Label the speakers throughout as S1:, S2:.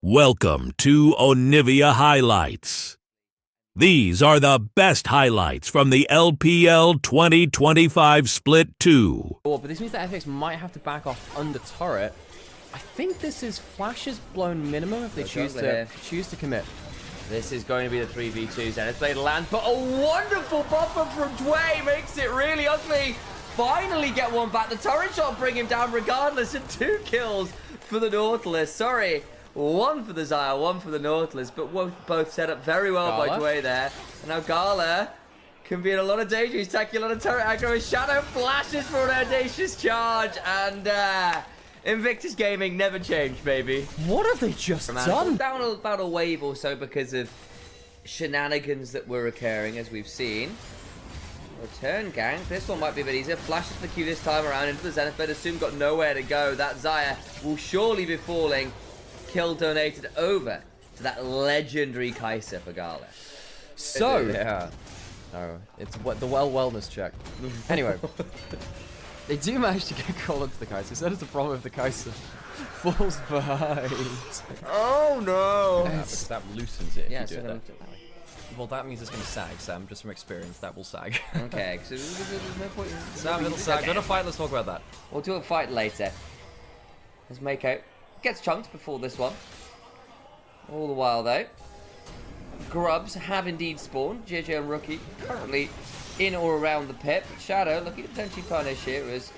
S1: Welcome to Onivia Highlights. These are the best highlights from the LPL 2025 Split 2.
S2: But this means that FPX might have to back off under turret. I think this is Flash's blown minimum if they choose to commit.
S3: This is going to be the 3v2. Zenith Blade lands, but a wonderful buffer from Dway makes it really ugly. Finally get one back. The turret shot bring him down regardless, and 2 kills for the Nautilus. Sorry. 1 for the Xayah, 1 for the Nautilus, but both set up very well by Dway there. And now Gala can be in a lot of danger. He's taking a lot of turret aggro. His Shadow flashes for an audacious charge, and Invictus Gaming never changed, baby.
S2: What have they just done?
S3: Down about a wave or so because of shenanigans that were occurring, as we've seen. Return gank. This one might be a bit easier. Flashes the Q this time around into the Zenith, but Assume got nowhere to go. That Xayah will surely be falling. Kill donated over to that legendary Kai'Sa for Gala.
S2: So, yeah. No, it's the wellness check. Anyway, they do manage to get called into the Kai'Sa. So that is the problem with the Kai'Sa. Falls behind.
S3: Oh no!
S2: That loosens it.
S3: Yeah,
S2: if you do
S3: so
S2: it that. Well, that means it's going to sag, Sam. Just from experience, that will sag.
S3: Okay, so there's no point in...
S2: Sam, it'll sag. Go to fight, let's talk about that.
S3: We'll do a fight later. As Mako gets chunked before this one. All the while, though, grubs have indeed spawned. JJ and Rookie currently in or around the pit. Shadow looking to potentially punish here as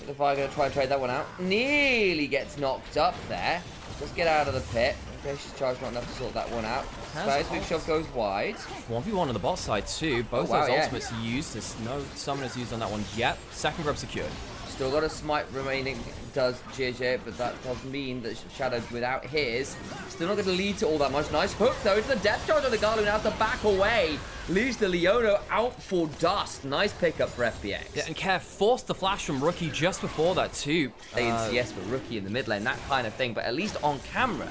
S3: the Fire going to try and trade that one out. Nearly gets knocked up there. Let's get out of the pit. Audacious charge not enough to sort that one out. Space big shove goes wide.
S2: 1v1 on the bot side too. Both those ultimates used. There's no summoners used on that one yet. Second grub secured.
S3: Still got a smite remaining, does JJ, but that does mean that Shadow without his, still not going to lead to all that much. Nice hook though, it's the death charge on the Galu, now to back away. Leaves the Leono out for dust. Nice pickup for FPX.
S2: Yeah, and Care forced the flash from Rookie just before that too.
S3: CS for Rookie in the mid lane, that kind of thing, but at least on camera,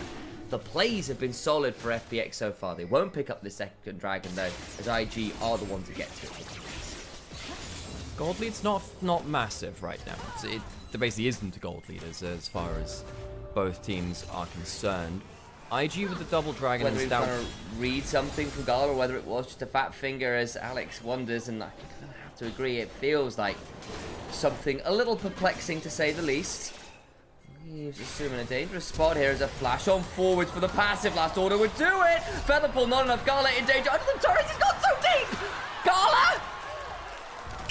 S3: the plays have been solid for FPX so far. They won't pick up the second dragon though, as IG are the ones that get to it.
S2: Gold lead's not massive right now. There basically isn't a gold lead as far as both teams are concerned. IG with the double dragon
S3: whether
S2: is
S3: down. Trying to read something from Gala or whether it was just a fat finger, as Alex wonders, and I have to agree, it feels like something a little perplexing to say the least. He's assuming a dangerous spot here as a flash on forwards for the passive. Last order would do it. Featherfall not enough. Gala in danger. Under the turret, he's got so deep.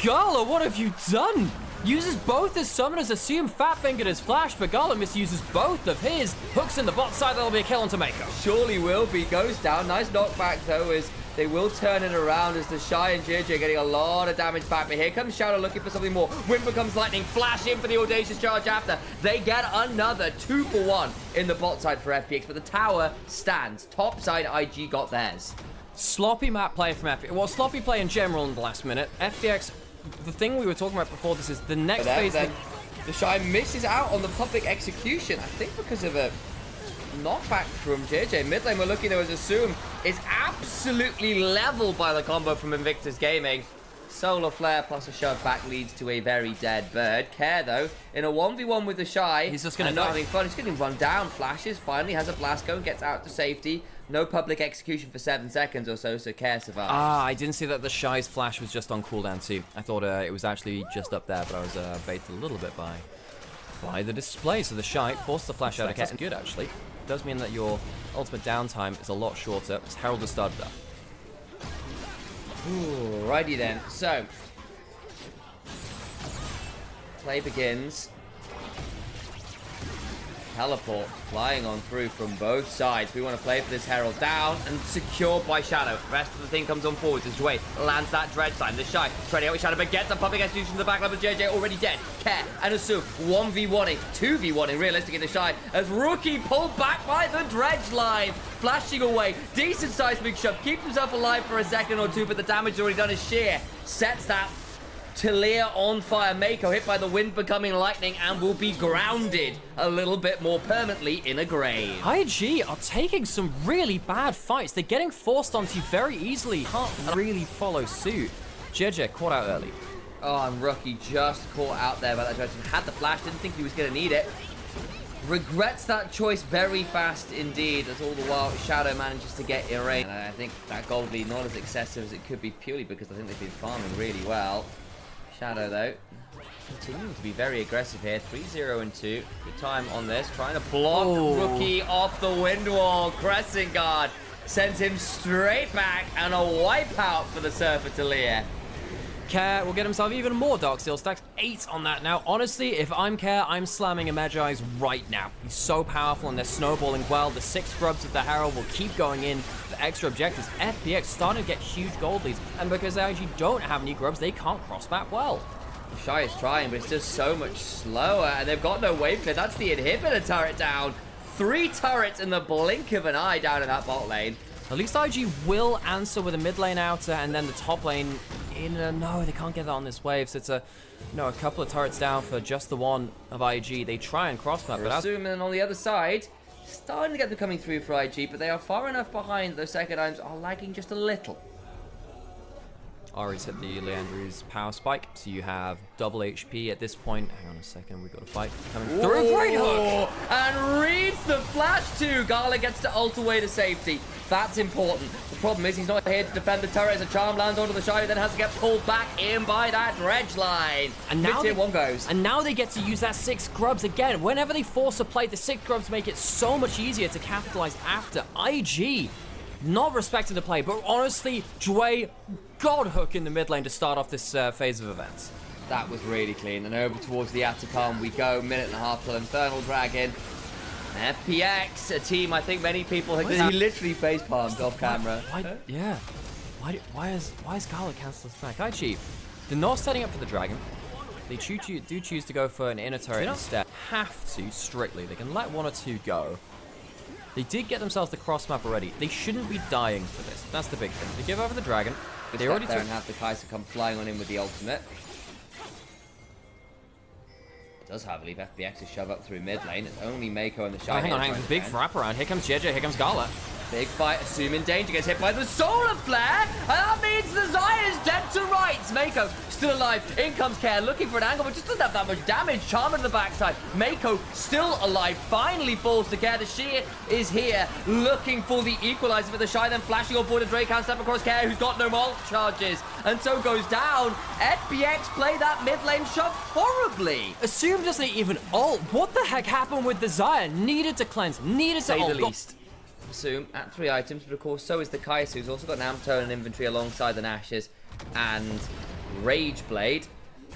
S2: Gala, what have you done? Uses both his summoners, Assume fat-fingered his flash, but Gala misuses both of his. Hooks in the bot side, that'll be a kill on Mako.
S3: Surely will be. Goes down. Nice knockback, though, as they will turn it around as the Shy and JJ getting a lot of damage back. But here comes Shadow looking for something more. Wind becomes lightning. Flash in for the audacious charge after. They get another 2 for 1 in the bot side for FPX, but the tower stands. Top side, IG got theirs.
S2: Sloppy map play from FPX. Well, sloppy play in general in the last minute. FPX... The thing we were talking about before this is the next phase.
S3: The Shy misses out on the public execution, I think because of a knockback from JJ. Mid lane we're looking there as Assume is absolutely leveled by the combo from Invictus Gaming. Solar Flare plus a shove back leads to a very dead bird. Care though, in a 1v1 with the Shy,
S2: he's just gonna
S3: not having fun. He's getting run down. Flashes, finally has a blast go and gets out to safety. No public execution for 7 seconds or so, so Care survives.
S2: I didn't see that the Shy's flash was just on cooldown too. I thought it was actually just up there, but I was baited a little bit by the display. So the Shy forced the flash out. That's good actually. It does mean that your ultimate downtime is a lot shorter. As Herald has started up.
S3: Alrighty then, so play begins. Teleport flying on through from both sides. We want to play for this Herald down and secured by Shadow. The rest of the thing comes on forwards as Dway lands that dredge line. The Shy trading out with Shadow, but gets a public execution to the back line with JJ already dead. Care and Assume 1v1ing, 2v1ing realistically the Shy as Rookie pulled back by the dredge line. Flashing away, decent sized big shove, keeps himself alive for a second or two, but the damage already done is sheer. Sets that Talia on fire. Mako hit by the wind becoming lightning and will be grounded a little bit more permanently in a grave.
S2: IG are taking some really bad fights. They're getting forced onto you very easily. Can't really follow suit. JJ caught out early.
S3: Oh, and Rookie just caught out there by that direction. Had the flash, didn't think he was going to need it. regrets that choice very fast indeed, as all the while Shadow manages to get Irene. And I think that gold lead not as excessive as it could be, purely because I think they've been farming really well. Shadow, though, continuing to be very aggressive here. 3-0 and 2. Good time on this. Trying to block Rookie off the wind wall. Crescent Guard sends him straight back, and a wipeout for the Surfer Talia.
S2: Care will get himself even more Dark Steel stacks. 8 on that now. Honestly, if I'm Care, I'm slamming a Magi's right now. He's so powerful and they're snowballing well. The 6 grubs of the Herald will keep going in for extra objectives. FPX starting to get huge gold leads, and because they actually don't have any grubs, they can't cross map well.
S3: Shy is trying, but it's just so much slower, and they've got no wave clear. That's the inhibitor turret down. 3 turrets in the blink of an eye down in that bot lane.
S2: At least IG will answer with a mid lane outer, and then the top lane in no, they can't get that on this wave, so it's a couple of turrets down for just the one of IG. They try and cross map, but
S3: Assuming on the other side, starting to get them coming through for IG, but they are far enough behind. Those second items are lagging just a little.
S2: Ari's hit the Leandri's power spike, so you have double HP at this point. Hang on a second, we've got a fight coming through. Great hook!
S3: And reads the flash too. Gala gets to ult away to safety. That's important. The problem is he's not here to defend the turret as a charm lands onto the Shy, then has to get pulled back in by that dredge line.
S2: And now
S3: Mid-tier 1 goes.
S2: And now they get to use that 6 grubs again. Whenever they force a play, the 6 grubs make it so much easier to capitalize after. IG not respecting the play, but honestly, Dway, God hook in the mid lane to start off this phase of events.
S3: That was really clean. And over towards the Atacom we go. Minute and a half till Infernal Dragon. FPX, a team I think many people have... He literally face-palmed off camera.
S2: Why is Gala cancelled his back? IG, they're not setting up for the dragon. They do choose to go for an inner turret instead. Have to, strictly. They can let 1 or 2 go. They did get themselves the cross map already. They shouldn't be dying for this. That's the big thing. They give over the dragon. They already
S3: there and have the Kai'Sa come flying on in with the ultimate. Does have leave FPX to shove up through mid lane. It's only Mako and the Shy.
S2: Hang on. Big wrap around. Here comes JJ. Here comes Gala.
S3: Big fight, assuming danger, gets hit by the Solar Flare, and that means the Xayah's dead to rights. Mako still alive, in comes Care, looking for an angle, but just doesn't have that much damage. Charm in the backside. Mako still alive, finally falls to Care. The Sheer is here, looking for the equalizer for the Shy, then flashing on board a Drake hand step across Care, who's got no ult charges, and so goes down. FPX play that mid lane shove horribly.
S2: Assume doesn't even ult. What the heck happened with the Xayah? Needed to cleanse, needed to ult.
S3: Say the least. Assume at 3 items, but of course so is the Kai'Sa, who's also got an Amto and inventory alongside the Nashes and Rage Blade.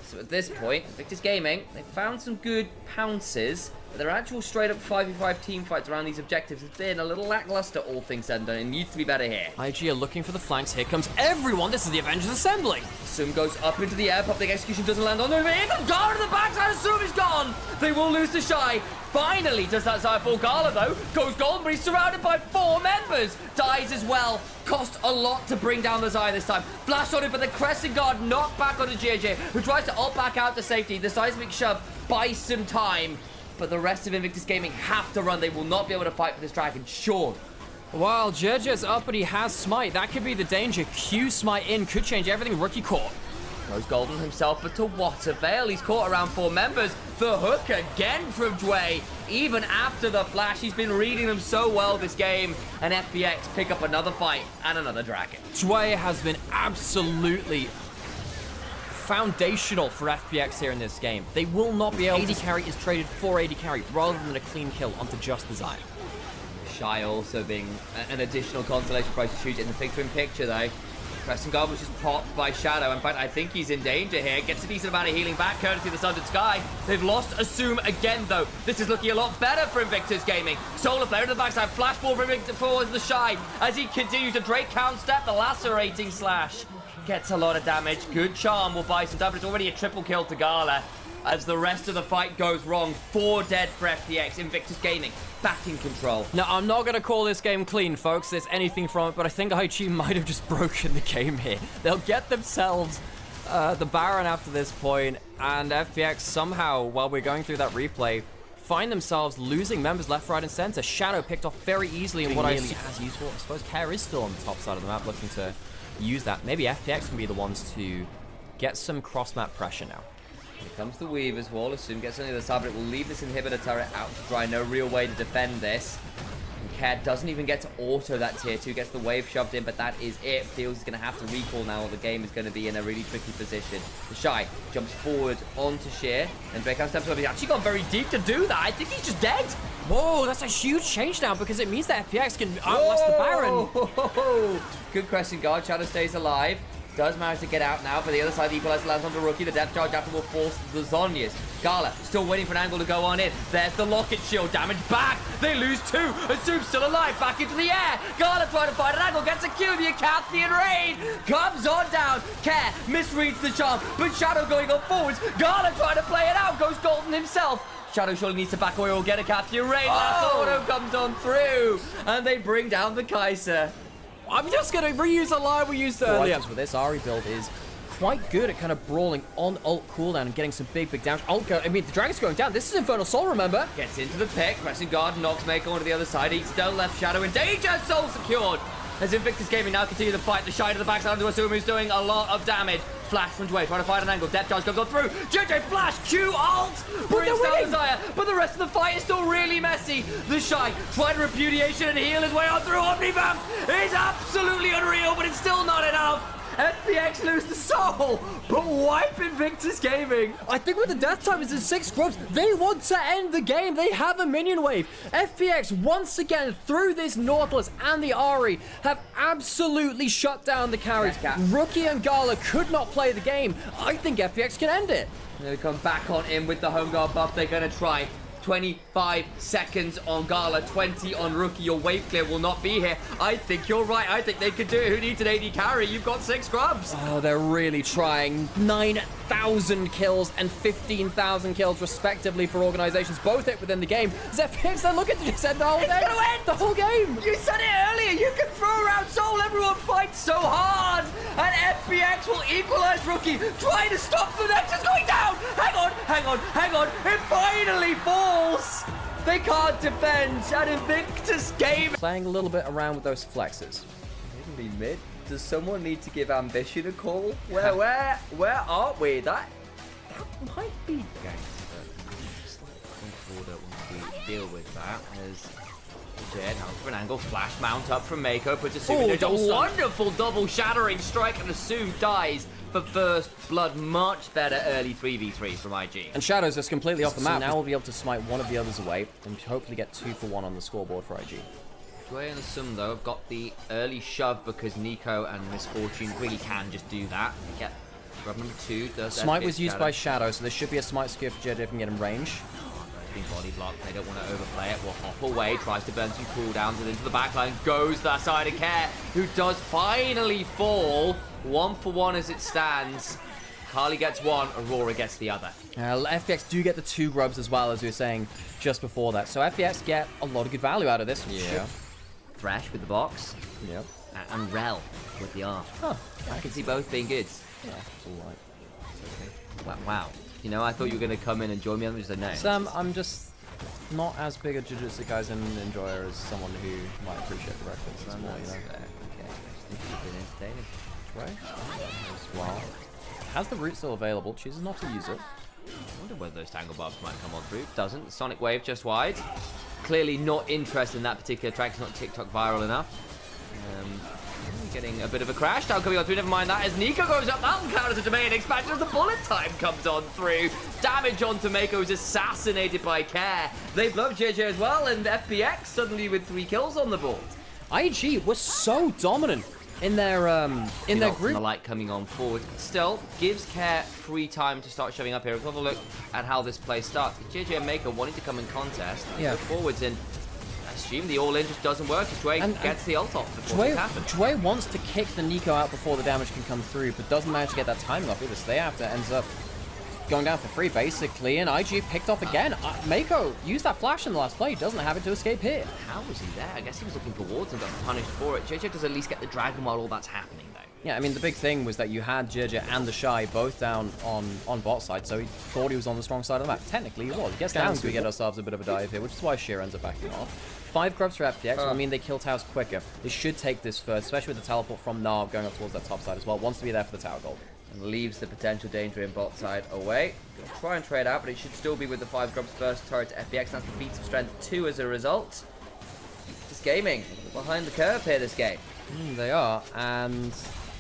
S3: So at this point, Invictus Gaming, they've found some good pounces, but their actual straight up 5v5 team fights around these objectives has been a little lackluster, all things said and done. It needs to be better here.
S2: IG are looking for the flanks. Here comes everyone. This is the Avengers assembling.
S3: Assume goes up into the air, public execution doesn't land on them. Here comes Gala to the backside. Assume is gone. They will lose to Shy. Finally does that Xayah fall. Gala though goes golden, but he's surrounded by 4 members. Dies as well. Cost a lot to bring down the Xayah this time. Flash on it, but the Crescent Guard knocked back onto JJ, who tries to ult back out to safety. The seismic shove buys some time, but the rest of Invictus Gaming have to run. They will not be able to fight for this dragon, sure.
S2: While JJ's up, but he has smite. That could be the danger. Q smite in could change everything. Rookie caught.
S3: Goes golden himself, but to what avail? He's caught around 4 members. The hook again from Dway. Even after the flash, he's been reading them so well this game. And FPX pick up another fight and another dragon.
S2: Dway has been absolutely foundational for FPX here in this game. They will not be able to... AD carry is traded for AD carry rather than a clean kill onto just the Xayah.
S3: Shy also being an additional consolation prize to shoot in the picture though. Crescent Guard was just popped by Shadow. In fact, I think he's in danger here. Gets a decent amount of healing back, courtesy of the Sundered Sky. They've lost Assume again, though. This is looking a lot better for Invictus Gaming. Solar Flare to the backside. Flash ball for Invictus for the Shy. As he continues to Drake count step, the lacerating slash. Gets a lot of damage. Good charm will buy some damage. It's already a triple kill to Gala. As the rest of the fight goes wrong, 4 dead for FPX. Invictus Gaming back in control.
S2: Now, I'm not going to call this game clean, folks. There's anything from it, but I think IG might have just broken the game here. They'll get themselves the Baron after this point, and FPX somehow, while we're going through that replay, find themselves losing members left, right, and center. Shadow picked off very easily in what I see as useful. I suppose Care is still on the top side of the map looking to use that. Maybe FPX can be the ones to get some cross-map pressure now.
S3: Here comes the Weaver's Wall. Assume gets on the other side, but it will leave this inhibitor turret out to dry. No real way to defend this. Cat doesn't even get to auto that tier 2, gets the wave shoved in, but that is it. Feels he's going to have to recall now, or the game is going to be in a really tricky position. The Shy jumps forward onto Sheer, and Drake steps over. He's actually gone very deep to do that. I think he's just dead.
S2: Whoa, that's a huge change now, because it means that FPX can outlast the Baron.
S3: Good question, guard. Shadow stays alive. Does manage to get out now, but the other side, the equalizer lands onto Rookie. The depth charge after will force the Zhonya's. Gala still waiting for an angle to go on in. There's the locket shield damage back. They lose 2. Assume still alive. Back into the air. Gala trying to find an angle. Gets a Q. The Acathian raid comes on down. Care misreads the charm, but Shadow going on forwards. Gala trying to play it out. Goes Golden himself. Shadow surely needs to back away or get a Acathian raid. Last auto comes on through, and they bring down the Kai'Sa.
S2: I'm just going to reuse a line we used earlier. With this, Ahri build is quite good at kind of brawling on ult cooldown and getting some big damage. The Dragon's going down. This is Infernal Soul, remember?
S3: Gets into the pick. Pressing guard, knocks Mako onto the other side. Eats down left Shadow in danger. Soul secured. As Invictus Gaming now continue the fight. The Shy to the backside onto Assume, who's doing a lot of damage. Flash from Dwayne, trying to find an angle. Depth charge comes on through. JJ Flash, Q ult! Brings down Desire, but the rest of the fight is still really messy. The Shy trying repudiation and heal his way on through. Omnivamp is absolutely unreal, but it's still not enough. FPX lose the soul, but wipe Invictus Gaming.
S2: I think with the death time is in 6 scrubs, they want to end the game. They have a minion wave. FPX, once again, through this Nautilus and the Ahri, have absolutely shut down the carries. Rookie and Gala could not play the game. I think FPX can end it.
S3: They come back on in with the home guard buff. They're going to try. 25 seconds on Gala, 20 on Rookie. Your wave clear will not be here. I think you're right. I think they could do it. Who needs an AD carry? You've got 6 scrubs.
S2: Oh, they're really trying. 9,000 kills and 15,000 kills respectively for organizations. Both hit within the game. FPX, they're looking to just end the whole game.
S3: It's gonna end
S2: the whole game.
S3: You said it earlier. You can throw around soul. Everyone fights so hard. And FPX will equalize Rookie. Trying to stop the Nexus going down. Hang on. It finally falls. They can't defend, and Invictus Game
S2: playing a little bit around with those flexes.
S3: Maybe mid. Does someone need to give Ambition a call? Where are we? That might be.
S4: Okay, just order once we deal with that as Jed out for an angle, flash mount up from Mako, puts Assume into
S3: a wonderful double shattering strike, and Assume dies for first blood. Much better early 3v3 from IG.
S2: And Shadow's just completely off the map. Now we'll be able to smite one of the others away and hopefully get 2 for 1 on the scoreboard for IG.
S4: Dwayne and Assume though have got the early shove because Nico and Misfortune really can just do that. Get grab number 2.
S2: Smite was used by Shadow, so there should be a smite skill for JJ can get him range.
S4: Being body blocked, they don't want to overplay it. Will hop away, tries to burn some cooldowns, and into the backline goes that side of Care, who does finally fall. 1 for 1 as it stands. Carly gets 1, Aurora gets the other.
S2: FPX do get the 2 grubs as well, as we were saying just before that. So FPX get a lot of good value out of this.
S3: Yeah. Thresh with the box.
S2: Yep.
S3: And Rel with the R.
S2: Huh.
S3: I can see both being good.
S2: Yeah, it's alright.
S3: Okay. Wow. You know, I thought you were going to come in and join me on the no.
S2: Sam, I'm just not as big a Jujutsu Kaisen enjoyer as someone who might appreciate the reference. It's more, you know.
S3: Okay. I just think you've been entertaining.
S2: Right? As well. Has the root still available, chooses not to use it.
S4: I wonder whether those tangle barbs might come on through.
S3: Doesn't. Sonic Wave just wide. Clearly not interested in that particular track. It's not TikTok viral enough. Getting a bit of a crash down coming on through. Never mind that as Nico goes up. That'll count as a domain expansion as the bullet time comes on through. Damage onto Mako is assassinated by Care. They blow JJ as well, and FPX suddenly with 3 kills on the board.
S2: IG was so dominant in their group.
S3: The light coming on forward. Still gives Care free time to start shoving up here. Let's have a look at how this play starts. JJ and Mako wanting to come in contest. Go forwards and assume the all-in just doesn't work as Dwayne gets the ult off before it happens.
S2: Dwayne wants to kick the Nico out before the damage can come through, but doesn't manage to get that timing off either, so they have to ends up going down for free, basically, and IG picked off again. Mako used that flash in the last play, doesn't have it to escape here.
S3: How was he there? I guess he was looking for wards and got punished for it. JJ does at least get the dragon while all that's happening, though.
S2: Yeah, I mean, the big thing was that you had JJ and the Shy both down on bot side, so he thought he was on the strong side of the map. Technically, he was. He gets down, so we get ourselves a bit of a dive here, which is why Sheer ends up backing off. 5 grubs for FPX will mean they kill towers quicker. They should take this first, especially with the teleport from Nav going up towards that top side as well. Wants to be there for the tower gold.
S3: and leaves the potential danger in bot side away. Gonna try and trade out, but it should still be with the 5 grubs first turret to FPX. That's the feats of strength 2 as a result. Just gaming behind the curve here this game.
S2: They are, and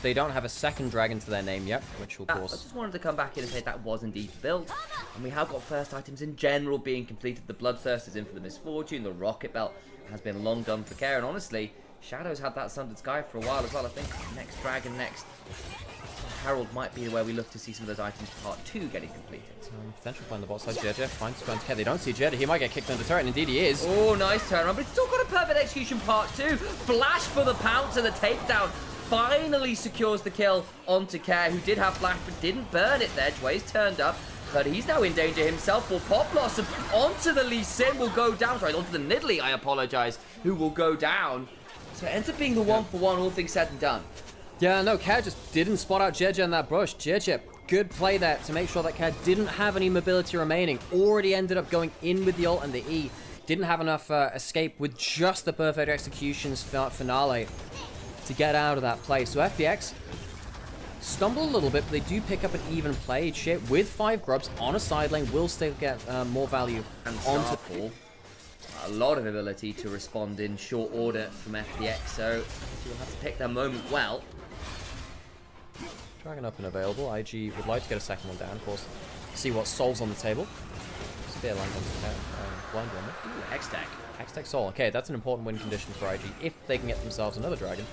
S2: they don't have a second dragon to their name yet, which will
S3: I
S2: cause...
S3: just wanted to come back in and say that was indeed built. And we have got first items in general being completed. The Bloodthirst is in for the Misfortune. The Rocket Belt has been long done for care. And honestly, Shadow's had that Sundered Sky for a while as well. I think next dragon, next Herald might be where we look to see some of those items part 2 getting completed.
S2: Potential play on the bot side. Jedi finds going to care. They don't see Jedi. He might get kicked under the turret, and indeed he is.
S3: Oh, nice turnaround, but he's still got a perfect execution part 2. Flash for the pounce and the takedown. Finally secures the kill onto Care, who did have flash but didn't burn it there. Jway's turned up, but he's now in danger himself. Will Pop Blossom onto the Lee Sin will go down. Sorry, onto the Nidalee, I apologize, who will go down. So it ends up being the 1-for-1, all things said and done.
S2: Yeah, no, Care just didn't spot out Jeje in that brush. Jeje, good play there to make sure that Care didn't have any mobility remaining. Already ended up going in with the ult and the E. Didn't have enough escape with just the perfect executions finale to get out of that play. So FPX stumble a little bit, but they do pick up an even played shit with 5 grubs on a side lane. Will still get more value
S3: And
S2: onto
S3: Starfall, a lot of ability to respond in short order from FPX, so you'll have to pick their moment well.
S2: Dragon up and available. IG would like to get a second one down, of course. See what Soul's on the table. Spear land on the blind one.
S3: Ooh, Hextech.
S2: Hextech Soul. Okay, that's an important win condition for IG. If they can get themselves another dragon,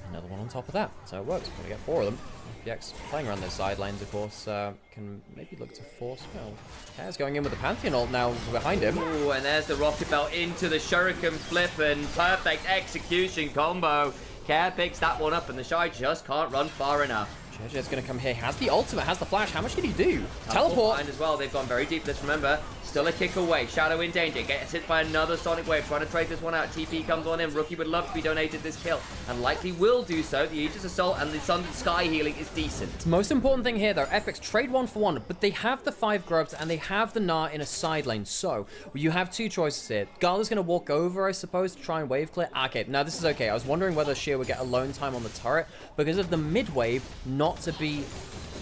S2: another one on top of that. So it works. We're going to get 4 of them. FPX playing around their side lanes, of course, can maybe look to force. Well, Care's going in with the Pantheon ult now behind him.
S3: Ooh, and there's the Rocket Belt into the Shuriken flip and perfect execution combo. Care picks that one up, and the Shy just can't run far enough.
S2: Jeje's going to come here. Has the ultimate, has the flash. How much can he do?
S3: Teleport
S2: Teleport.
S3: behind as well. They've gone very deep. Let's remember, still a kick away. Shadow in danger. Gets hit by another Sonic Wave. Trying to trade this one out. TP comes on in. Rookie would love to be donated this kill, and likely will do so. The Aegis Assault and the Sundered Sky healing is decent.
S2: Most important thing here, though, FX trade 1 for 1, but they have the 5 grubs and they have the Gnar in a side lane. So you have 2 choices here. Gala's going to walk over, I suppose, to try and wave clear. Okay, now this is okay. I was wondering whether Sheer would get alone time on the turret because of the mid wave not to be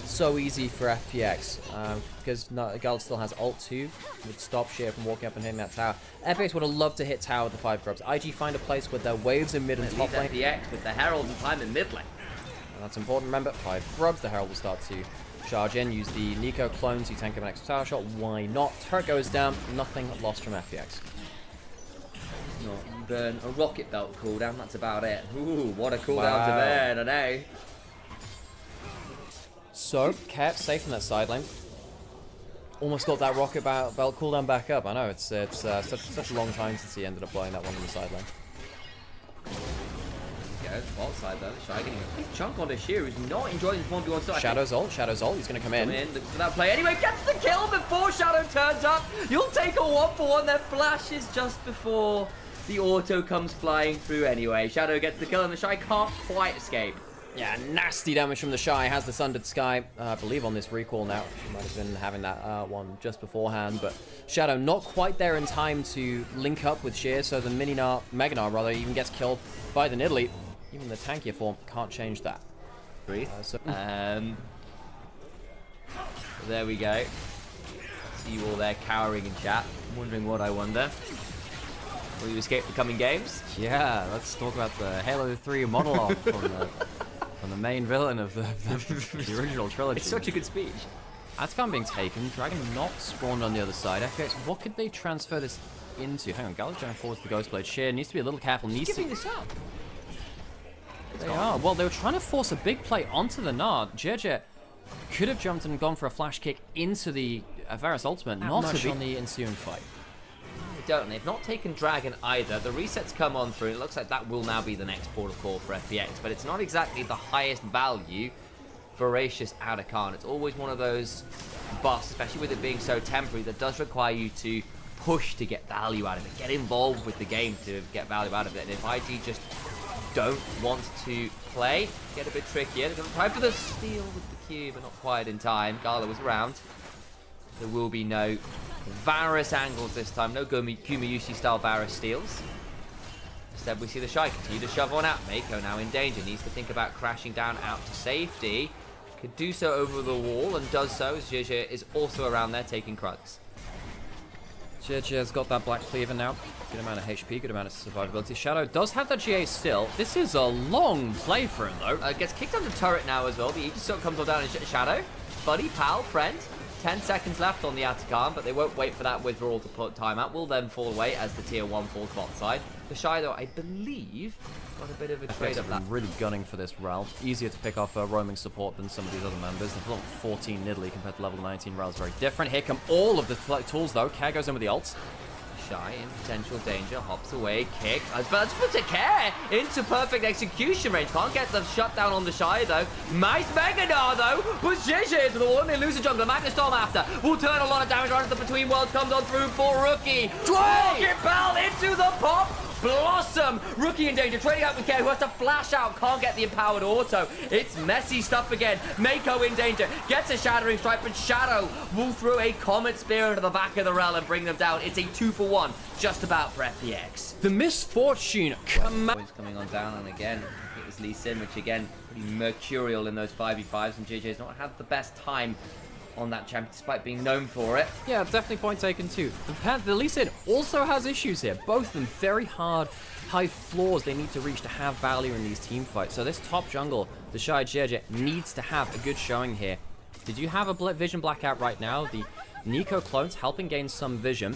S2: so easy for FPX, because Gala still has ult 2, would stop Sheer from walking up and hitting that tower. FPX would have loved to hit tower with the 5 grubs. IG find a place with their waves in mid and top lane.
S3: FPX with the Herald and time in mid lane.
S2: And that's important, remember, 5 grubs, the Herald will start to charge in, use the Nico clone to tank him an extra tower shot, why not? Turret goes down, nothing lost from FPX.
S3: No, you burn a Rocket Belt cooldown, that's about it. Ooh, what a cooldown to burn, I know.
S2: So, kept safe in that side lane. Almost got that Rocket Belt cooldown back up. I know, it's such a long time since he ended up blowing that one on the side lane.
S3: Yeah, bot side though. Shy getting a big chunk on the Sheer, who's not enjoying this 1v1 start.
S2: Shadow's ult, he's going to come in.
S3: Looks for that play. Anyway, gets the kill before Shadow turns up. You'll take a 1-for-1. Their flash is just before the auto comes flying through anyway. Shadow gets the kill and the Shy can't quite escape.
S2: Yeah, nasty damage from the Shy. Has the Sundered Sky, I believe, on this recall now. She might have been having that one just beforehand, but Shadow not quite there in time to link up with Sheer, so the Mega Gnar rather, even gets killed by the Nidalee. Even the tankier form can't change that.
S3: Breathe. There we go. See you all there cowering in chat. I'm wondering what I wonder. Will you escape the coming games?
S5: Yeah, let's talk about the Halo 3 monologue from the main villain of the original trilogy.
S3: It's such a good speech.
S5: Atacon being taken, Dragon not spawned on the other side. FPX, what could they transfer this into? Hang on, Gala's going forward to the Ghost Blade. Sheer needs to be a little careful. Needs
S3: Giving
S5: to...
S3: this up.
S5: They are. Well, they were trying to force a big play onto the Gnar. Jeje could have jumped and gone for a flash kick into the Varus ultimate, not much on the ensuing fight.
S3: Don't. They've not taken Dragon either. The resets come on through, and it looks like that will now be the next port of call for FPX, but it's not exactly the highest value Voracious Atacon. It's always one of those buffs, especially with it being so temporary, that does require you to push to get value out of it, get involved with the game to get value out of it. And if IG just don't want to play, get a bit trickier. They're going to try for the steal with the Q, but not quite in time. Gala was around. There will be no Varus angles this time, no Kumayushi style Varus steals. Instead, we see the Shy continue to shove on out. Mako now in danger, needs to think about crashing down out to safety. Could do so over the wall and does so as JJ is also around there taking Krugs.
S5: JJ's got that Black Cleaver now. Good amount of HP, good amount of survivability. Shadow does have the GA still. This is a long play for him, though.
S3: Gets kicked under turret now as well. The Aegis sort of comes all down in Shadow. Buddy, pal, friend. 10 seconds left on the Atacama, but they won't wait for that withdrawal to put timeout. Will then fall away as the tier 1 falls bot side. The Shy, though, I believe, got a bit of a trade up that.
S5: Really gunning for this Rel. Easier to pick off roaming support than some of these other members. The level 14 Nidalee compared to level 19 Rel's very different. Here come all of the tools, though. Care goes in with the ults.
S3: Shy in potential danger, hops away, kick. But puts a Care into perfect execution range. Can't get the shutdown on the Shy though. Nice Megadar though. Puts JJ into the wall and they lose a jungler. Magnus Storm after. Will turn a lot of damage onto the Between Worlds. Comes on through for Rookie. Rocket Bell into the pop. Blossom, Rookie in danger, trading out with Care, who has to flash out, can't get the empowered auto. It's messy stuff again. Mako in danger, gets a Shattering Strike, but Shadow will throw a Comet Spear into the back of the Rel and bring them down. It's a 2-for-1, just about for FPX.
S5: The misfortune
S3: Points coming on down, and again, it was Lee Sin, which again, pretty mercurial in those 5v5s, and JJ's not had the best time on that champion despite being known for it.
S5: Yeah, definitely point taken too. The Lee Sin also has issues here. Both of them very hard, high floors they need to reach to have value in these team fights. So this top jungle, the Shy JJ, needs to have a good showing here. Did you have a vision blackout right now? The Nico clones helping gain some vision.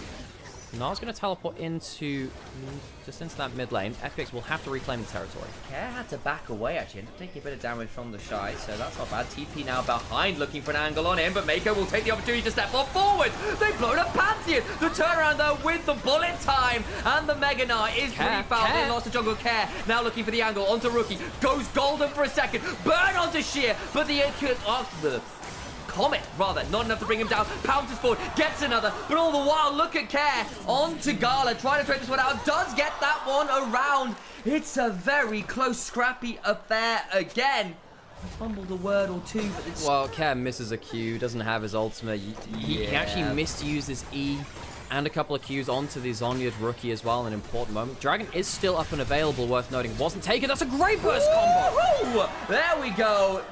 S5: Nars going to teleport just into that mid lane. FPX will have to reclaim the territory.
S3: Care had to back away actually, ended up taking a bit of damage from the Shy, so that's not bad. TP now behind, looking for an angle on him, but Mako will take the opportunity to step forward. They've blown up Pantheon. The turnaround though with the bullet time, and the Mega Knight is pretty fouled. They lost the jungle. Care now looking for the angle onto Rookie. Goes golden for a second. Burn onto Sheer, but the Comet, rather, not enough to bring him down. Pounces forward, gets another, but all the while, look at Care onto Gala, trying to trade this one out, does get that one around. It's a very close, scrappy affair again. I fumbled a word or two, but it's...
S5: Well, Care misses a Q, doesn't have his ultimate. He actually misused his E and a couple of Qs onto the Zhonya's Rookie as well in an important moment. Dragon is still up and available, worth noting. Wasn't taken, that's a great burst combo!
S3: There we go.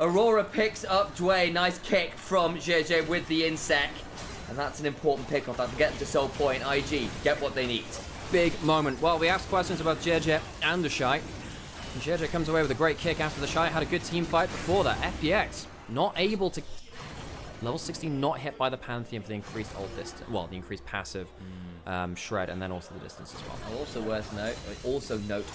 S3: Aurora picks up Dway. Nice kick from JJ with the insect. And that's an important pick off. That'll get them to Soul Point. IG, get what they need.
S5: Big moment. Well, we asked questions about JJ and the Shy. And JJ comes away with a great kick after the Shy had a good team fight before that. FPX not able to... Level 16 not hit by the Pantheon for the increased ult distance. Well, the increased passive shred and then also the distance as well.
S3: Also note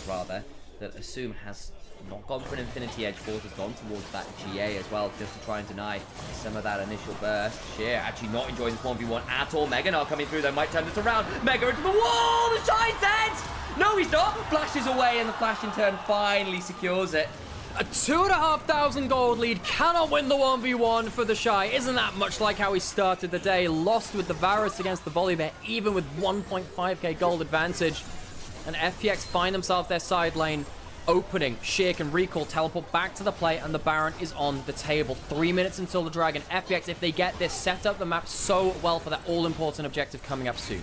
S3: that Assume has not gone for an Infinity Edge Force, has gone towards that GA as well, just to try and deny some of that initial burst. Sheer actually not enjoying this 1v1 at all. Meganar coming through though, might turn this around. Mega into the wall, the Shy's dead! No, he's not! Flashes away and the flash in turn finally secures it.
S5: A 2,500 gold lead cannot win the 1v1 for the Shy. Isn't that much like how he started the day? Lost with the Varus against the Volibear, even with 1.5k gold advantage. And FPX find themselves their side lane opening. Sheer can recall, teleport back to the play, and the Baron is on the table. 3 minutes until the Dragon. FPX, if they get this, set up the map so well for that all-important objective coming up soon.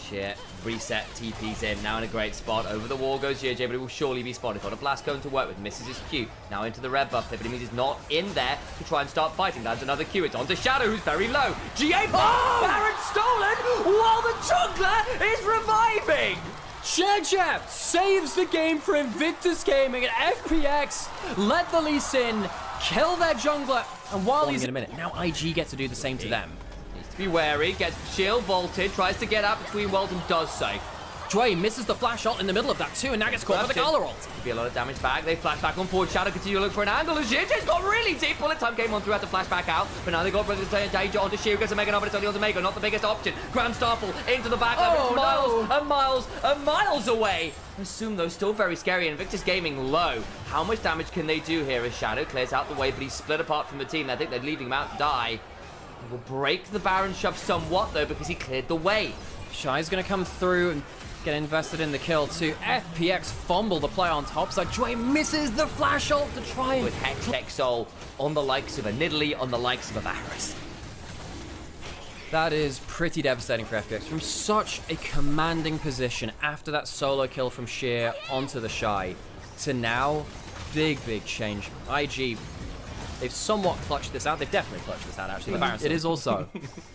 S3: Sheer reset, TP's in, now in a great spot. Over the wall goes JJ, but it will surely be spotted. Got a blast cone to work with, misses his Q. Now into the red buff, but it means he's not in there to try and start fighting. That's another Q. It's onto Shadow, who's very low. GA Baron stolen while the jungler is reviving.
S5: JJ saves the game for Invictus Gaming, and FPX let the Lee Sin kill their jungler. And while he's in a minute, now IG gets to do the same to them.
S3: Needs to be wary, gets shield vaulted, tries to get out between worlds and does so.
S5: Dway misses the flash ult in the middle of that too, and now gets caught with the Gala ult.
S3: Could be a lot of damage back. They flash back on forward. Shadow continue to look for an angle. And JJ's got really deep. Bullet time came on through, had to flash back out. But now they got danger onto Sheer. Gets a Mega, but it's only onto Mako. Not the biggest option. Grand Starfall into the back. Miles and miles away. Assume though, still very scary. Invictus Gaming low. How much damage can they do here as Shadow clears out the way, but he's split apart from the team. I think they're leaving him out to die. He will break the Baron shove somewhat though, because he cleared the way.
S5: Shy's gonna come through and get invested in the kill too. FPX fumble the play on top side. Dway misses the flash ult to try and...
S3: With Hex Soul on the likes of a Nidalee, on the likes of a Varus.
S5: That is pretty devastating for FPX. From such a commanding position after that solo kill from Sheer onto the Shy to now, big change. IG They've somewhat clutched this out. They've definitely clutched this out, actually. The Baron. It is also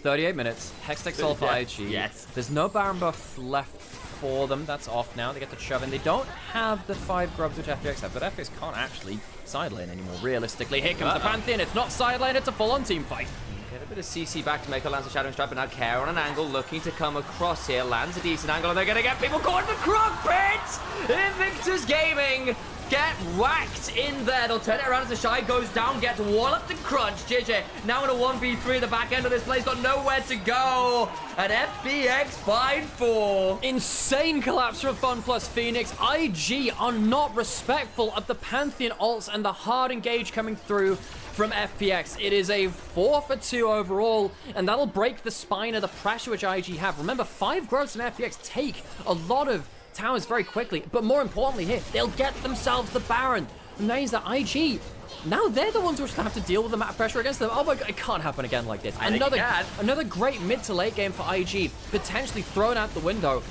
S5: 38 minutes. Hextech Soul for IG.
S3: Yes.
S5: There's no Baron buff left for them. That's off now. They get to shove in. They don't have the 5 grubs which FPX have, but FPX can't actually side lane anymore, realistically. Here comes the Pantheon. It's not side lane, it's a full-on team fight.
S3: Get a bit of CC back to make a lands a Shadowing Strike, but now Care on an angle, looking to come across here. Lands a decent angle, and they're going to get people caught in the crook pit! Invictus Gaming get whacked in there. They'll turn it around as the Shy goes down, gets walloped and crunched. JJ now in a 1v3. The back end of this play's got nowhere to go. And FPX 5-4.
S5: Insane collapse from FunPlus Phoenix. IG are not respectful of the Pantheon ults and the hard engage coming through from FPX. It is a 4-for-2 overall, and that'll break the spine of the pressure which IG have. Remember, 5 growths from FPX take a lot of towers very quickly, but more importantly here, they'll get themselves the Baron. And that means that IG, now they're the ones who have to deal with the map pressure against them. Oh my god, it can't happen again like this. Another great mid to late game for IG, potentially thrown out the window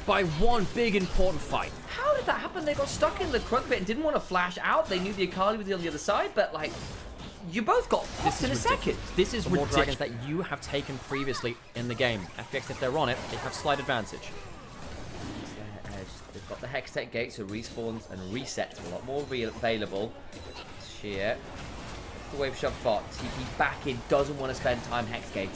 S5: by one big important fight.
S3: How did that happen? They got stuck in the crook pit and didn't want to flash out. They knew the Akali was on the other side, but like, you both got popped in a second.
S5: This is ridiculous. Dragons that you have taken previously in the game. FPX, if they're on it, they have slight advantage.
S3: They've got the Hextech gate, so respawns and resets are a lot more available. Sheer. The wave shove bot. TP back in, doesn't want to spend time Hex gate.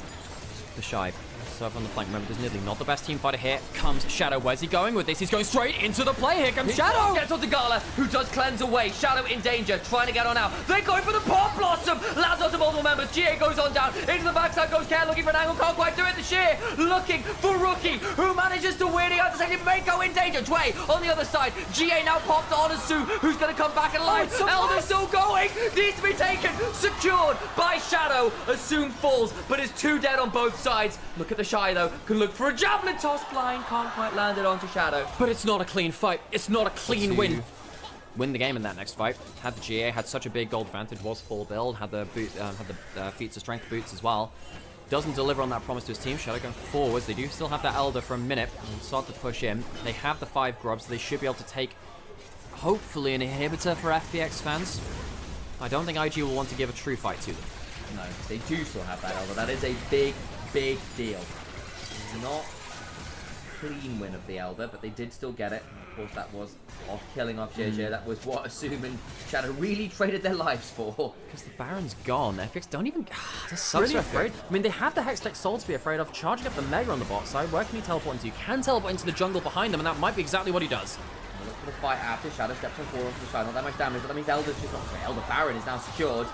S5: The Shy. Serve on the flank. Remember, there's nearly not the best team fighter here. Comes Shadow. Where's he going with this? He's going straight into the play. Here comes Shadow.
S3: Gets onto Gala, who does cleanse away. Shadow in danger, trying to get on out. They're going for the Pop Blossom. Lands onto multiple members. GA goes on down. Into the backside goes Care, looking for an angle. Can't quite do it. The Sheer looking for Rookie, who manages to win. He understands Mako in danger. Dway on the other side. GA now popped on Asu, who's going to come back alive. Elder's still going. Needs to be taken. Secured by Shadow. Asu falls, but is 2 dead on both sides. Look at the Shy, though. Can look for a javelin toss. Blind. Can't quite land it onto Shadow.
S5: But it's not a clean fight. It's not a clean win. Win the game in that next fight. Had the GA, had such a big gold advantage, was full build, had the boot, feats of strength boots as well. Doesn't deliver on that promise to his team. Shadow going forwards. They do still have that Elder for a minute and start to push in. They have the 5 grubs, so they should be able to take, hopefully, an inhibitor for FPX fans. I don't think IG will want to give a true fight to them.
S3: No, they do still have that Elder. That is a big, big deal. Not clean win of the Elder, but they did still get it. And of course, that was off killing off JJ. That was what Asum and Shadow really traded their lives for.
S5: Because the Baron's gone. FPX don't even. This sucks. Really afraid. I mean, they have the Hextech Soul to be afraid of. Charging up the Mega on the bot side. Where can he teleport into? You can teleport into the jungle behind them, and that might be exactly what he does.
S3: Look for the fight after Shadow steps on forward onto the side. Not that much damage, but that means Elder's just not. Elder Baron is now secured.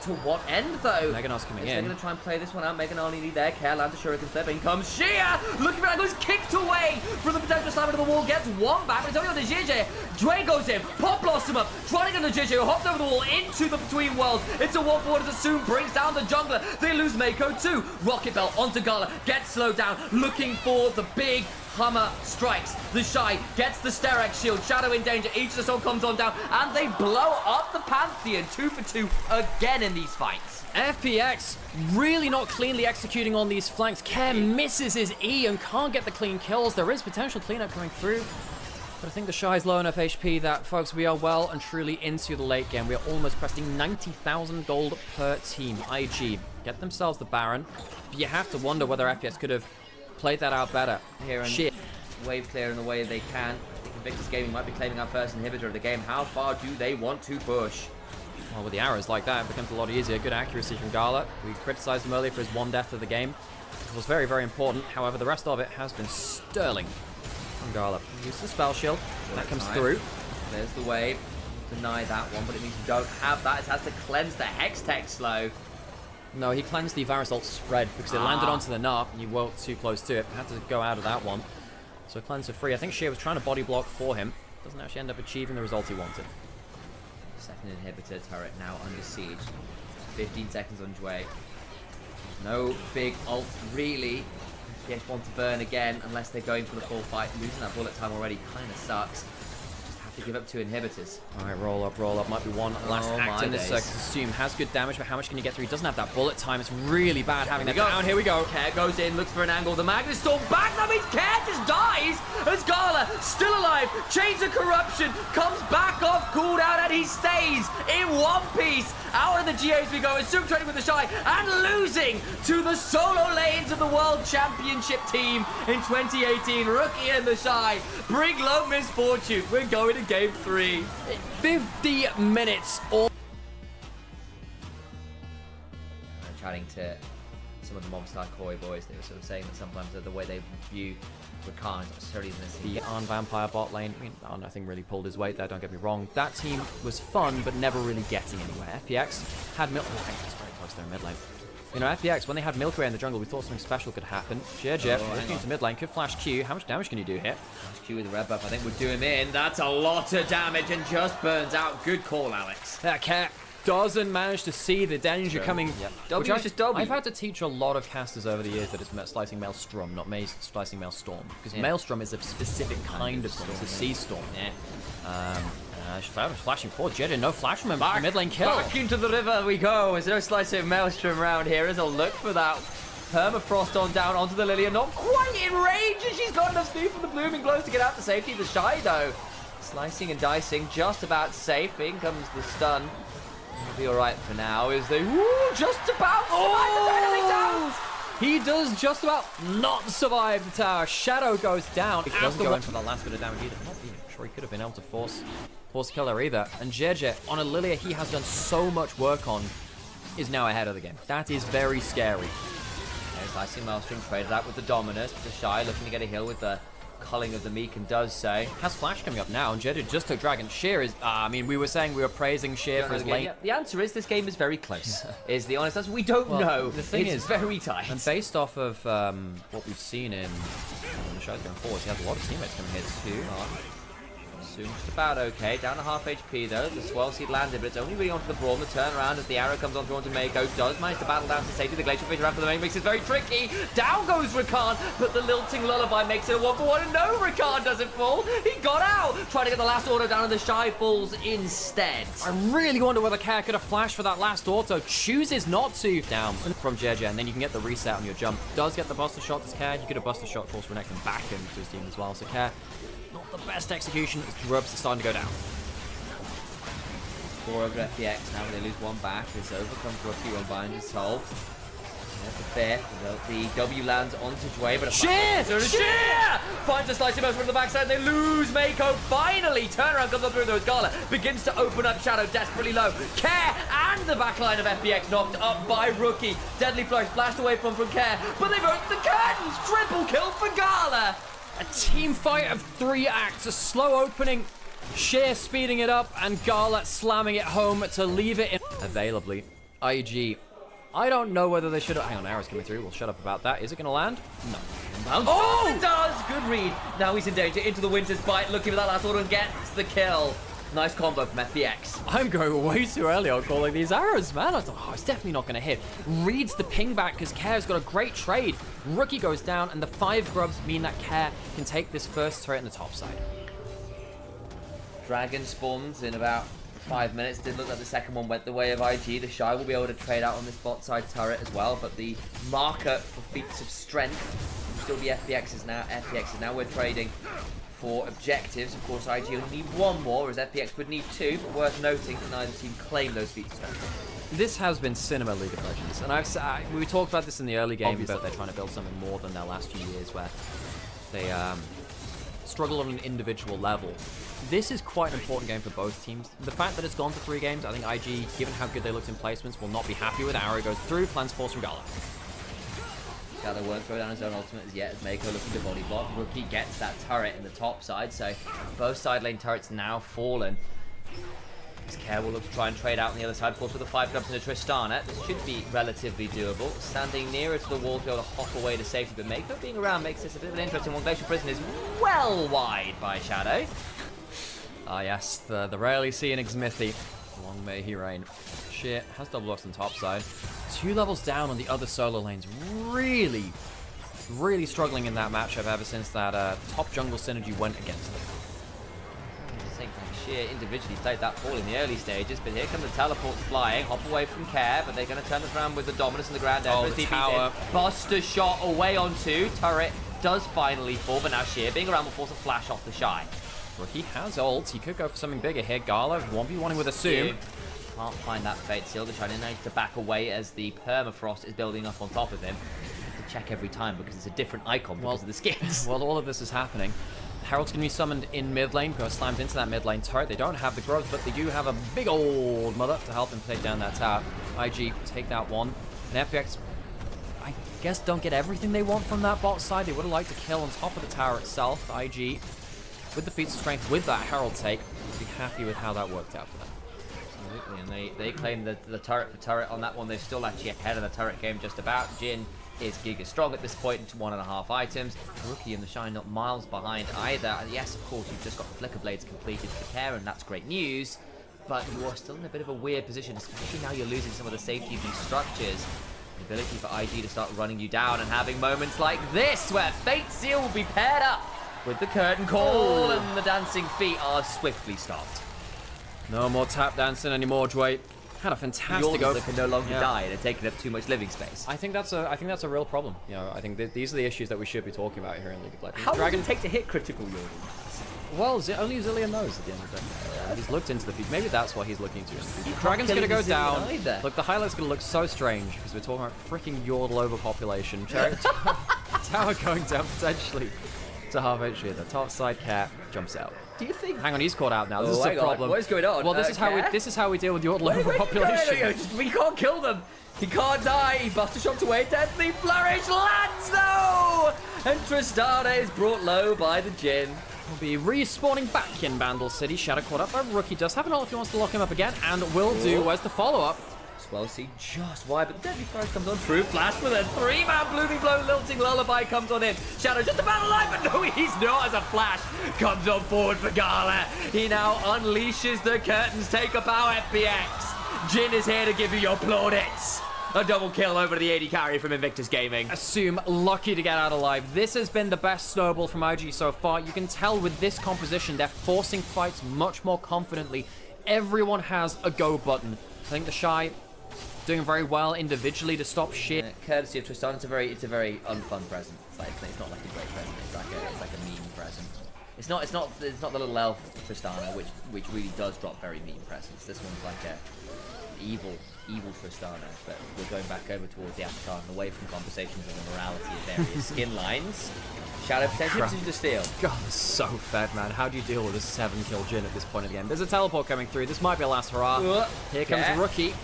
S3: To what end, though?
S5: Meganar's coming in.
S3: They're going to try and play this one out. Meganar nearly there. Care lands a Shuriken flip. In comes Shia! Looking for angles, kicked away from the potential slam into the wall. Gets one back, but it's only on the JJ. Dway goes in. Pop Blossom up. Trying to get the JJ, who hops over the wall into the between worlds. It's a 1-4 as soon brings down the jungler. They lose Mako too. Rocket Bell onto Gala. Gets slowed down. Looking for the big Hummer strikes. The Shy gets the Sterex shield. Shadow in danger. Each of the soul comes on down. And they blow up the Pantheon. 2-for-2 again in these fights.
S5: FPX really not cleanly executing on these flanks. Care misses his E and can't get the clean kills. There is potential cleanup coming through. But I think the Shy's low enough HP that, folks, we are well and truly into the late game. We are almost cresting 90,000 gold per team. IG get themselves the Baron. But you have to wonder whether FPX could have played that out better.
S3: Here and wave clear in the way they can. Invictus Gaming might be claiming our first inhibitor of the game. How far do they want to push?
S5: Well, with the arrows like that, it becomes a lot easier. Good accuracy from Gala. We criticized him earlier for his 1 death of the game. It was very, very important. However, the rest of it has been sterling from Gala. Use the spell shield. That comes through.
S3: There's the wave. Deny that one, but it means you don't have that. It has to cleanse the Hextech slow.
S5: No, he cleansed the Varus ult spread because it landed onto the Narp and you weren't too close to it. Had to go out of that one. So cleanse for free. I think Shea was trying to body block for him. Doesn't actually end up achieving the result he wanted.
S3: Second inhibitor turret now under siege. 15 seconds on Dway. No big ult, really. FPS want to burn again unless they're going for the full fight. Losing that bullet time already kind of sucks. Just have to give up 2 inhibitors.
S5: All right, roll up. Might be one last act in this circus. Assume has good damage, but how much can you get through? He doesn't have that bullet time. It's really bad having that down. Here we go.
S3: Care goes in, looks for an angle. The Magnus Storm back. That means Care just dies. As Gala, still alive, Chains of Corruption, comes back off cooldown, and he stays in one piece. Out of the GAs we go. It's Zoom trading with the Shy and losing to the solo lanes of the World Championship team in 2018. Rookie and the Shy bring low misfortune. We're going to game 3.
S5: 50 minutes. All
S3: Chatting to some of the Mobstar Koi boys, they were sort of saying that sometimes the way they view Rakan is not necessarily
S5: the Arn Vampire bot lane. I mean, Arn, I think, really pulled his weight there, don't get me wrong. That team was fun, but never really getting anywhere. FPX had Milk. Oh, I think that's very close there in mid lane. You know, FPX, when they had Milky Way in the jungle, we thought something special could happen. Jet, looking into mid lane, could flash Q. How much damage can you do here?
S3: Flash Q with the red buff, I think would do him in. That's a lot of damage and just burns out. Good call, Alex.
S5: That cat doesn't manage to see the danger coming.
S3: Yep. W is just W.
S5: I've had to teach a lot of casters over the years that it's slicing Maelstrom, not slicing Maelstrom. Because Maelstrom is a specific kind of storm. It's a sea storm.
S3: Yeah.
S5: Flashing forward. Jedi, no flash from him. The mid lane kill.
S3: Back into the river we go. There's no slicing Maelstrom around here. As a look for that. Permafrost on down onto the Lilia. Not quite in range. And she's got enough speed from the Blooming Glows to get out to safety. The Shy, though, slicing and dicing. Just about safe. In comes the stun. He'll be alright for now. Is they just about survive the dynamic down.
S5: He does just about not survive the tower. Shadow goes down. He doesn't go in for the last bit of damage either. Not even sure he could have been able to force kill her either. And JJ, on a Lilia he has done so much work on, is now ahead of the game. That is very scary.
S3: There's Slicing Maelstrom traded out with the Dominus. The Shy looking to get a heal with the culling of the Meek, and does so.
S5: Has Flash coming up now, and Jeddah just took Dragon. Sheer is, I mean, we were saying we were praising Sheer for his lane.
S3: Yeah, the answer is this game is very close, is the honest answer. We don't know.
S5: The thing
S3: is very tight.
S5: And based off of what we've seen in the shows going forward, he has a lot of teammates coming here too.
S3: Soon just about okay. Down to half HP though. The Swell Seed landed, but it's only really onto the Brawl. The turnaround as the arrow comes on through onto Mako. Does manage to battle down to safety. The Glacial Fish around for the main makes it very tricky. Down goes Rakan, but the Lilting Lullaby makes it a 1-for-1. And no, Rakan doesn't fall. He got out. Trying to get the last auto down, and the Shy falls instead.
S5: I really wonder whether Care could have flashed for that last auto. Chooses not to. Down from JJ, and then you can get the reset on your jump. Does get the Buster Shot as Care. You could have Buster Shot, of course, for next and back him to his team as well. So Care, not the best execution as Grubs is starting to go down.
S3: 4 over FPX. Now when they lose one back, it's overcome Rookie. One bind is solved. There's the fifth. The W lands onto Dway, but a
S5: Sheer!
S3: Finds a slicing motion from the backside. They lose Mako. Finally, turnaround comes up through those. Gala begins to open up Shadow desperately low. Care and the backline of FPX knocked up by Rookie. Deadly Flush flashed away from Care, but they've opened the curtains. Triple kill for Gala.
S5: A team fight of 3 acts, a slow opening, Sheer speeding it up, and Gala slamming it home to leave it in availably. IG, I don't know whether they should have... Hang on, arrows coming through. We'll shut up about that. Is it going to land? No.
S3: Oh, it does! Good read. Now he's in danger. Into the Winter's Bite, looking for that last order and gets the kill. Nice combo from FPX.
S5: I'm going way too early on calling these arrows, man. I thought, oh, it's definitely not going to hit. Reads the ping back because Care's got a great trade. Rookie goes down, and the 5 grubs mean that Care can take this first turret in the top side.
S3: Dragon spawns in about 5 minutes. Did look like the second one went the way of IG. The Shy will be able to trade out on this bot side turret as well, but the marker for feats of strength will still be FPX's now. We're trading for objectives. Of course, IG only need 1 more, whereas FPX would need 2, but worth noting that neither team claim those feats of strength.
S5: This has been Cinema League of Legends, and we talked about this in the early game, but they're trying to build something more than their last few years, where they struggle on an individual level. This is quite an important game for both teams. The fact that it's gone for 3 games, I think IG, given how good they looked in placements, will not be happy with. Arrow goes through, plans force from Gala.
S3: Shadow won't throw down his own ultimate as yet, as Mako looking to body block. Rookie gets that turret in the top side, so both side lane turrets now fallen. As Care will look to try and trade out on the other side, of course, with the 5 grubs into Tristana. This should be relatively doable. Standing nearer to the wall to be able to hop away to safety, but Mako being around makes this a bit of an interesting one. Glacial Prison is well wide by Shadow.
S5: Ah yes, the rarely seen Xmithy. Long may he reign. Shit, has double blocks on top side. 2 levels down on the other solo lanes. Really struggling in that matchup ever since that top jungle synergy went against them.
S3: At the same time, Sheer individually played that ball in the early stages, but here come the teleports flying. Hop away from Care, but they're going to turn this around with the dominance in the ground.
S5: Oh, the tower.
S3: Buster shot away on 2. Turret does finally fall, but now Sheer being around will force a flash off the Shy.
S5: Rookie has ult. He could go for something bigger here. Gala 1v1 with Assume.
S3: Can't find that Fate Seal. They're trying to back away as the permafrost is building up on top of him. You have to check every time because it's a different icon because of the skins.
S5: Well, all of this is happening. Herald's going to be summoned in mid lane, goes slammed into that mid lane turret. They don't have the growth, but they do have a big old mother to help him take down that tower. IG take that one. And FPX, I guess, don't get everything they want from that bot side. They would have liked to kill on top of the tower itself. IG, with the feats of strength, with that Herald take, be happy with how that worked out for them.
S3: Absolutely, and they claim the turret for turret on that one. They're still actually ahead of the turret game just about. Jhin is Giga strong at this point, 1.5 items. Rookie and the Shine not miles behind either. And yes, of course, you've just got the Flicker Blades completed for Care, and that's great news. But you are still in a bit of a weird position, especially now you're losing some of the safety of these structures. The ability for IG to start running you down and having moments like this, where Fate Seal will be paired up with the Curtain Call, and the dancing feet are swiftly stopped.
S5: No more tap dancing anymore, Dwight. Had a fantastic
S3: Yours can no longer die. They're taking up too much living space.
S5: I think that's a real problem. You know, I think these are the issues that we should be talking about here in League of Legends.
S3: How long does it take to hit critical Yordle?
S5: Well, only Zillion knows at the end of the day. He's looked into the future. Maybe that's what he's looking into in the future. Dragon's gonna go down.
S3: Either.
S5: Look, the highlight's gonna look so strange because we're talking about freaking Yordle overpopulation. Tower going down potentially to half HP. The top side cat jumps out.
S3: Do you think?
S5: Hang on, he's caught out now. This is a problem.
S3: What is going on?
S5: Well, this is how we deal with Yordle overpopulation.
S3: We can't kill them. He can't die. He Buster shots away. Deadly Flourish lands though, and Tristana is brought low by the Jhin.
S5: Will be respawning back in Bandle City. Shadow caught up by Rookie. Does have an ult if he wants to lock him up again, and will do. Where's the follow-up?
S3: Well, see just why, but the Deadly Flourish comes on through. Flash with a 3-man Blooming Blow lilting lullaby comes on in. Shadow just about alive, but no, he's not as a Flash comes on forward for Gala. He now unleashes the curtains, take up our FPX. Jhin is here to give you your plaudits. A double kill over to the AD carry from Invictus Gaming.
S5: Assume lucky to get out alive. This has been the best snowball from IG so far. You can tell with this composition, they're forcing fights much more confidently. Everyone has a go button. I think the Shy doing very well individually to stop shit.
S3: Courtesy of Tristan, it's a very unfun present. It's not like a great present. It's like a mean present. It's not the little elf Tristana, which really does drop very mean presents. This one's like a evil Tristana, but we're going back over towards the Avatar and away from conversations of the morality of various skin lines. Shadow potentially position to steal.
S5: God, it's so fed, man. How do you deal with a 7-kill Jhin at this point of the game? There's a teleport coming through. This might be a last hurrah. Here comes Rookie.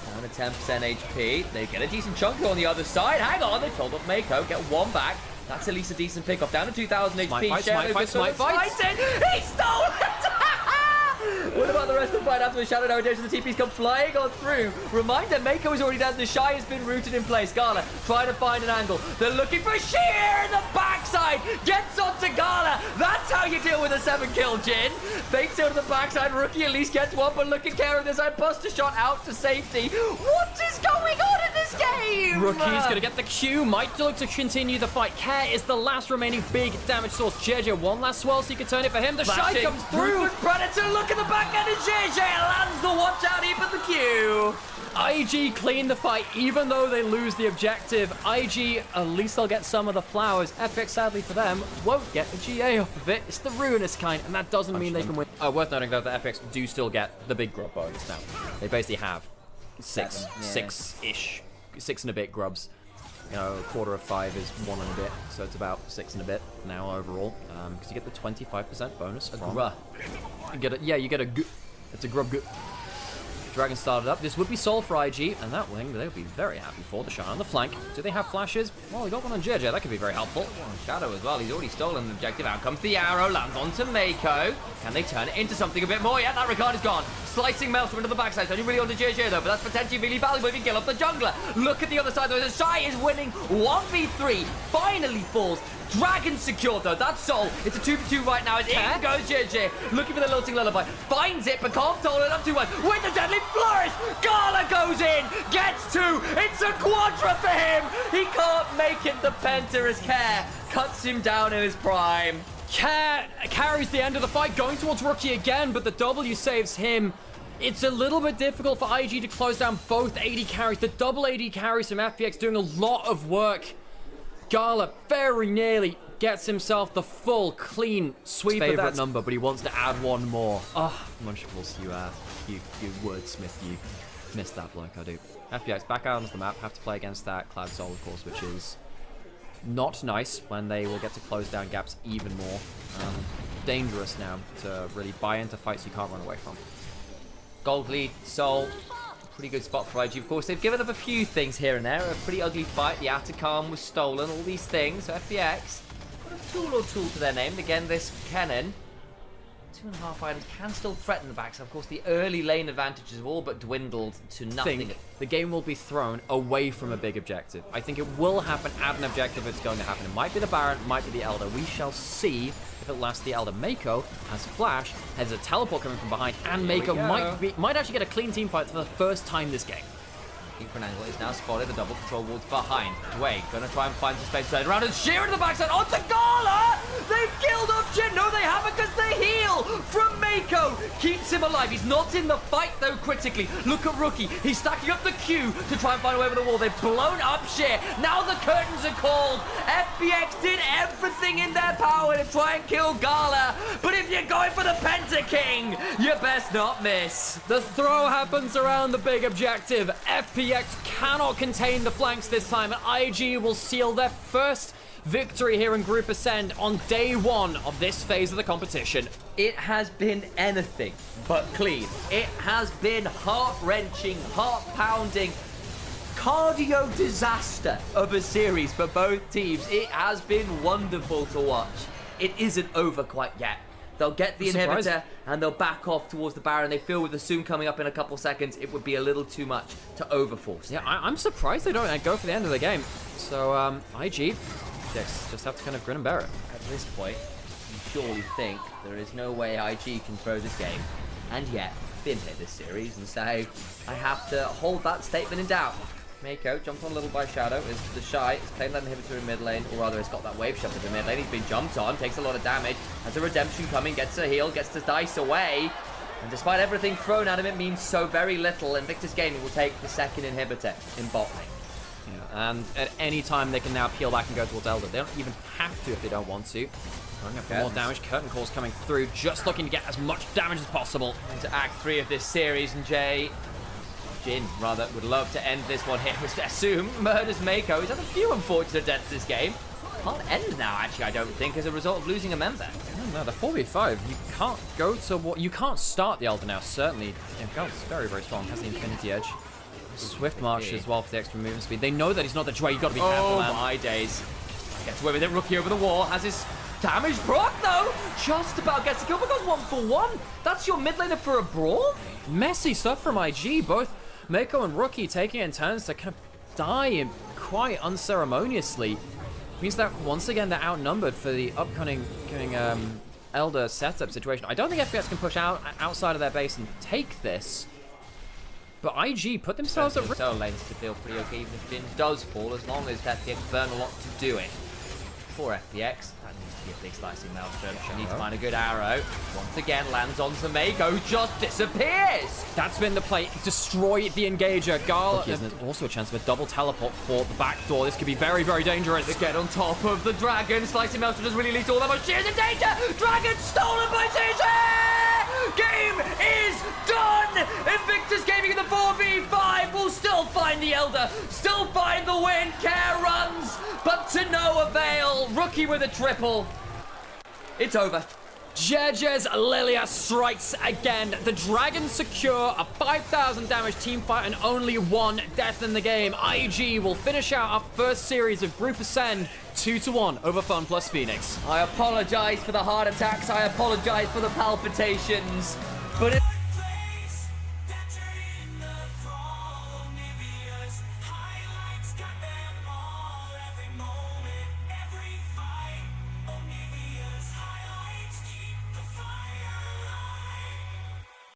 S3: Down to 10% HP. They get a decent chunk on the other side. Hang on, they told off Mako. Get one back. That's at least a decent pickup. Down to 2,000 HP.
S5: Smite fight.
S3: He stole it! What about the rest of the fight after the Shadow nowadays? The TP's come flying on through. Reminder, Mako is already down. The Shy has been rooted in place. Gala trying to find an angle. They're looking for Sheer in the backside. Gets onto Gala. That's how you deal with a 7-kill Jhin. Fakes out to the backside. Rookie at least gets one, but look at care of this side. Buster shot out to safety. What is going on in this game?
S5: Rookie's gonna get the Q. Might look to continue the fight. Care is the last remaining big damage source. JJ, one last swell so you can turn it for him. The Shy comes through.
S3: Predator, look at the back end of JJ. Lands the watch out here for the Q.
S5: IG clean the fight, even though they lose the objective. IG, at least they'll get some of the flowers. FPX, sadly for them, won't get the GA off of it. It's the ruinous kind, and that doesn't mean they can win. Worth noting, though, that FPX do still get the big grub bonus now. They basically have six-ish, 6 and a bit grubs. You know, a quarter of 5 is 1 and a bit, so it's about 6 and a bit now overall. Because you get the 25% bonus from... You get a it's a grub. Dragon started up. This would be soul for IG, and that wing, they would be very happy for the Shine on the flank. Do they have flashes? Well, we got one on JJ. That could be very helpful.
S3: Shadow as well. He's already stolen the objective. Out comes the arrow. Lands onto Mako. Can they turn it into something a bit more? Yeah, that regard is gone. Slicing Maelstrom into the backside. Only really onto JJ though, but that's potentially really valuable if you kill up the jungler. Look at the other side though. The Shy is winning 1v3. Finally falls. Dragon secured though. That's Soul. It's a 2v2 right now. In goes JJ. Looking for the lilting lullaby. Finds it, but can't hold it up too much. With the deadly flourish. Gala goes in. Gets 2. It's a quadra for him. He can't make it the penta as care cuts him down in his prime.
S5: carries the end of the fight, going towards Rookie again, but the W saves him. It's a little bit difficult for IG to close down both AD carries. The double AD carries from FPX doing a lot of work. Gala very nearly gets himself the full, clean sweep of that number, but he wants to add one more. Oh, Munchables, you wordsmith, you missed that bloke, I do. FPX back out onto the map, have to play against that Cloud Soul, of course, which is not nice when they will get to close down gaps even more. Dangerous now to really buy into fights you can't run away from.
S3: Gold lead, Soul. Pretty good spot for IG. Of course, they've given up a few things here and there. A pretty ugly fight. The Atacam was stolen. All these things. So FPX got a tool or two to their name. Again, this cannon. 2.5 items can still threaten the backs. Of course, the early lane advantages have all but dwindled to nothing.
S5: The game will be thrown away from a big objective. I think it will happen at an objective it's going to happen. It might be the Baron, it might be the Elder. We shall see if it lasts the Elder. Mako has Flash, has a teleport coming from behind, and Mako might actually get a clean team fight for the first time this game.
S3: Looking for an angle, is now spotted, the double control wards behind. Dwayne gonna try and find some space, turn around and sheer into the backside onto Gala! They've killed off Jin! No, they haven't, because the heal from Mako keeps him alive. He's not in the fight, though, critically. Look at Rookie. He's stacking up the Q to try and find a way over the wall. They've blown up Sheer. Now the curtains are called. FPX did everything in their power to try and kill Gala, but if you're going for the Penta King, you best not miss.
S5: The throw happens around the big objective. FPX cannot contain the flanks this time, and IG will seal their first victory here in Group Ascend on day one of this phase of the competition.
S3: It has been anything but clean. It has been heart-wrenching, heart-pounding, cardio disaster of a series for both teams. It has been wonderful to watch. It isn't over quite yet. They'll get the inhibitor and they'll back off towards the Baron. They feel with the Zoom coming up in a couple seconds, it would be a little too much to overforce.
S5: Yeah, I'm surprised they don't go for the end of the game. So, IG just have to kind of grin and bear it.
S3: At this point, you surely think there is no way IG can throw this game. And yet, been here this series and say, I have to hold that statement in doubt. Mako jumped on a little by Shadow, is the Shy, is playing that inhibitor in mid lane, or rather has got that wave shot in the mid lane. He's been jumped on, takes a lot of damage, has a redemption coming, gets a heal, gets to dice away. And despite everything thrown at him, it means so very little. Invictus Gaming will take the second inhibitor in bot lane.
S5: Yeah, and at any time they can now peel back and go towards Elder. They don't even have to if they don't want to. Going up for more damage. Curtain calls coming through, just looking to get as much damage as possible.
S3: Into Act 3 of this series, and Jin, rather, would love to end this one here. Mr. Assume murders Mako. He's had a few unfortunate deaths this game. Can't end now, actually, I don't think, as a result of losing a member.
S5: No, the 4v5, you can't go to what... You can't start the Elder now, certainly. Yeah, Gal's very, very strong. Has the Infinity Edge. Swift March as well for the extra movement speed. They know that he's not the Dre. You've got to be careful, man.
S3: Oh, my days. Gets away with it. Rookie over the wall. Has his damage proc, though. Just about gets a kill, but goes 1-for-1. That's your mid laner for a brawl?
S5: Messy stuff from IG. Both Mako and Rookie taking in turns to kind of die in quite unceremoniously. Means that once again they're outnumbered for the upcoming Elder setup situation. I don't think FPX can push outside of their base and take this. But IG put themselves at risk.
S3: So lanes to feel pretty okay, even if Jin does fall, as long as FPX burn a lot to do it. For FPX, that needs to be a big slicing maelstrom. She needs to find a good arrow. Once again, lands onto Mako, just disappears.
S5: That's been the play. Destroy the engager. Gal, also a chance of a double teleport for the back door. This could be very, very dangerous.
S3: They get on top of the dragon. Slicing maelstrom doesn't really lead to all that much. Sheer's in danger. Dragon stolen by TJ. Game is done. Invictus Gaming in the 4v5 will still find the Elder, still find the win. Care runs, but to no avail. Rookie with a triple. It's over.
S5: Jeje's Lilia strikes again. The Dragons secure a 5,000 damage team fight and only one death in the game. IG will finish out our first series of Group Ascend 2-1 over FunPlus Phoenix.
S3: I apologize for the heart attacks. I apologize for the palpitations. But